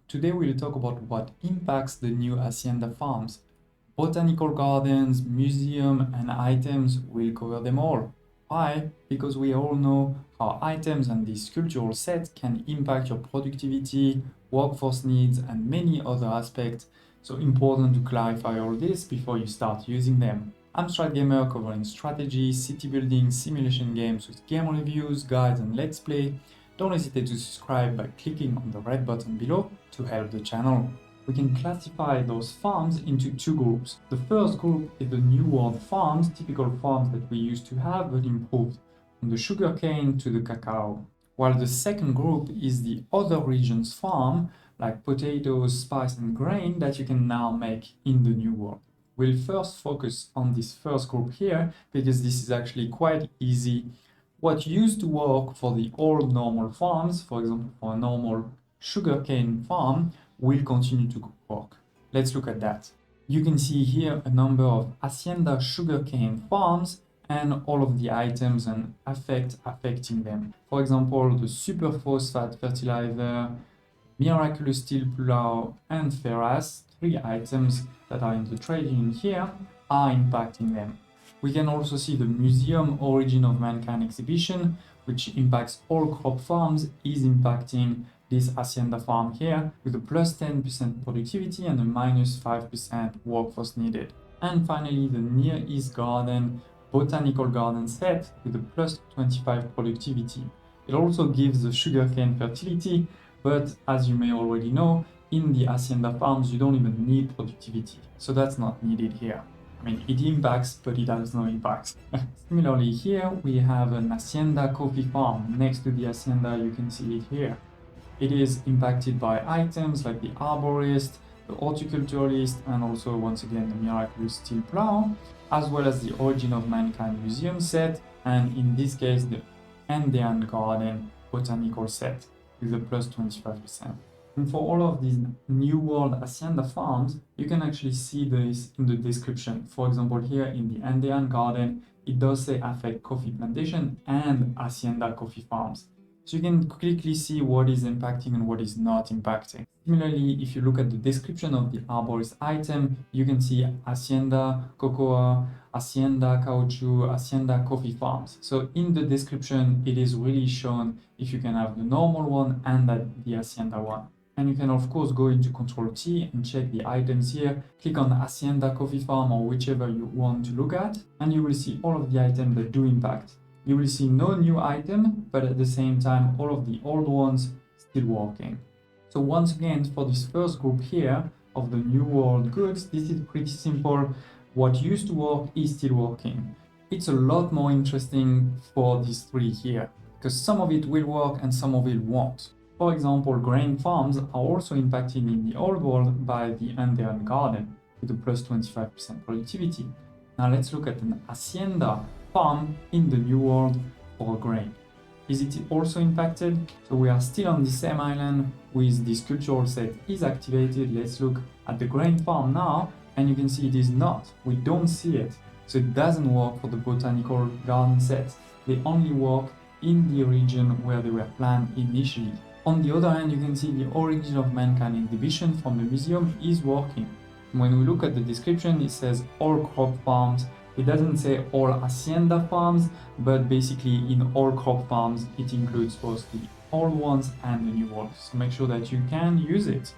Today we'll talk about what impacts the new Hacienda Farms. Botanical gardens, museum, and items, we'll cover them all. Why? Because we all know how items and this cultural set can impact your productivity, workforce needs, and many other aspects. So important to clarify all this before you start using them. I'm StratGamer, covering strategy, city building, simulation games with game reviews, guides, and let's play. Don't hesitate to subscribe by clicking on the red button below to help the channel. We can classify those farms into two groups. The first group is the New World farms, typical farms that we used to have but improved, from the sugarcane to the cacao. While the second group is the other regions farm, like potatoes, spice and grain that you can now make in the New World. We'll first focus on this first group here because this is actually quite easy. What used to work for the old normal farms, for example for a normal sugarcane farm, will continue to work. Let's look at that. You can see here a number of Hacienda sugarcane farms and all of the items and affecting them. For example, the superphosphate fertilizer, miraculous steel plow, and ferraz, three items that are in the trading here, are impacting them. We can also see the Museum Origin of Mankind exhibition, which impacts all crop farms, is impacting this Hacienda farm here with a plus 10% productivity and a minus 5% workforce needed. And finally, the Near East Garden botanical garden set with a plus 25 productivity. It also gives the sugarcane fertility, but as you may already know, in the Hacienda farms, you don't even need productivity, so that's not needed here. I mean, it impacts, but it has no impact. Similarly, here we have an Hacienda coffee farm. Next to the Hacienda, you can see it here. It is impacted by items like the arborist, the horticulturalist, and also, once again, the miraculous steel plow, as well as the Origin of Mankind museum set, and in this case, the Andean garden botanical set with a plus 25%. And for all of these New World Hacienda farms, you can actually see this in the description. For example, here in the Andean garden, it does say affect coffee plantation and Hacienda coffee farms. So you can quickly see what is impacting and what is not impacting. Similarly, if you look at the description of the arborist item, you can see Hacienda cocoa, Hacienda caoutchouc, Hacienda coffee farms. So in the description, it is really shown if you can have the normal one and the Hacienda one. And you can of course go into Control T and check the items here. Click on Hacienda Coffee Farm or whichever you want to look at, and you will see all of the items that do impact. You will see no new item, but at the same time, all of the old ones still working. So once again, for this first group here of the New World goods, this is pretty simple. What used to work is still working. It's a lot more interesting for these three here, because some of it will work and some of it won't. For example, grain farms are also impacted in the old world by the Andean garden with a plus 25% productivity. Now let's look at an Hacienda farm in the new world for grain. Is it also impacted? So we are still on the same island with this cultural set is activated. Let's look at the grain farm now, and you can see it is not. We don't see it. So it doesn't work for the botanical garden set. They only work in the region where they were planned initially. On the other hand, you can see the Origin of Mankind exhibition from the museum is working. When we look at the description, it says all crop farms. It doesn't say all Hacienda farms, but basically in all crop farms, it includes both the old ones and the new ones. So make sure that you can use it.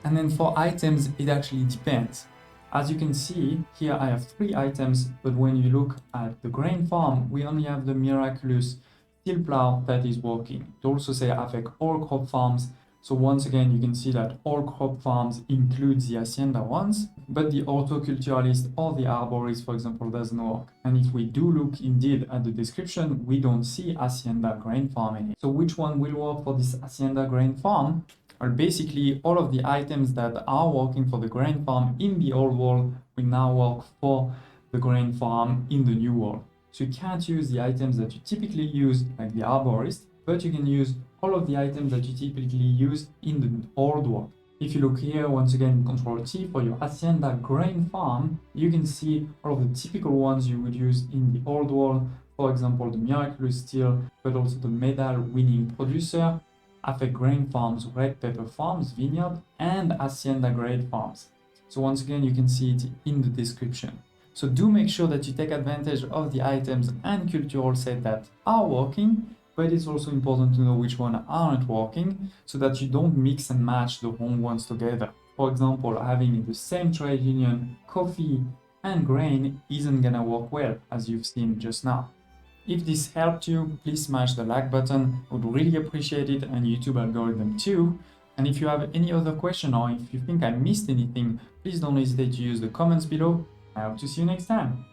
And then for items, it actually depends. As you can see, here I have three items, but when you look at the grain farm, we only have the miraculous steel plow that is working. It also say affect all crop farms. So once again, you can see that all crop farms includes the Hacienda ones, but the horticulturalist or the arborist, for example, doesn't work. And if we do look indeed at the description, we don't see Hacienda grain farm in it. So which one will work for this Hacienda grain farm? Well, basically all of the items that are working for the grain farm in the old world will now work for the grain farm in the new world. So you can't use the items that you typically use, like the arborist, but you can use all of the items that you typically use in the old world. If you look here, once again, Control T for your Hacienda grain farm, you can see all of the typical ones you would use in the old world. For example, the miraculous steel, but also the medal winning producer, Afe Grain Farms, Red Pepper Farms, Vineyard, and Hacienda Grade Farms. So once again, you can see it in the description. So do make sure that you take advantage of the items and cultural set that are working, but it's also important to know which ones aren't working so that you don't mix and match the wrong ones together. For example, having in the same trade union coffee and grain isn't gonna work well, as you've seen just now. If this helped you, please smash the like button. I would really appreciate it, and YouTube algorithm too. And if you have any other question or if you think I missed anything, please don't hesitate to use the comments below. I hope to see you next time.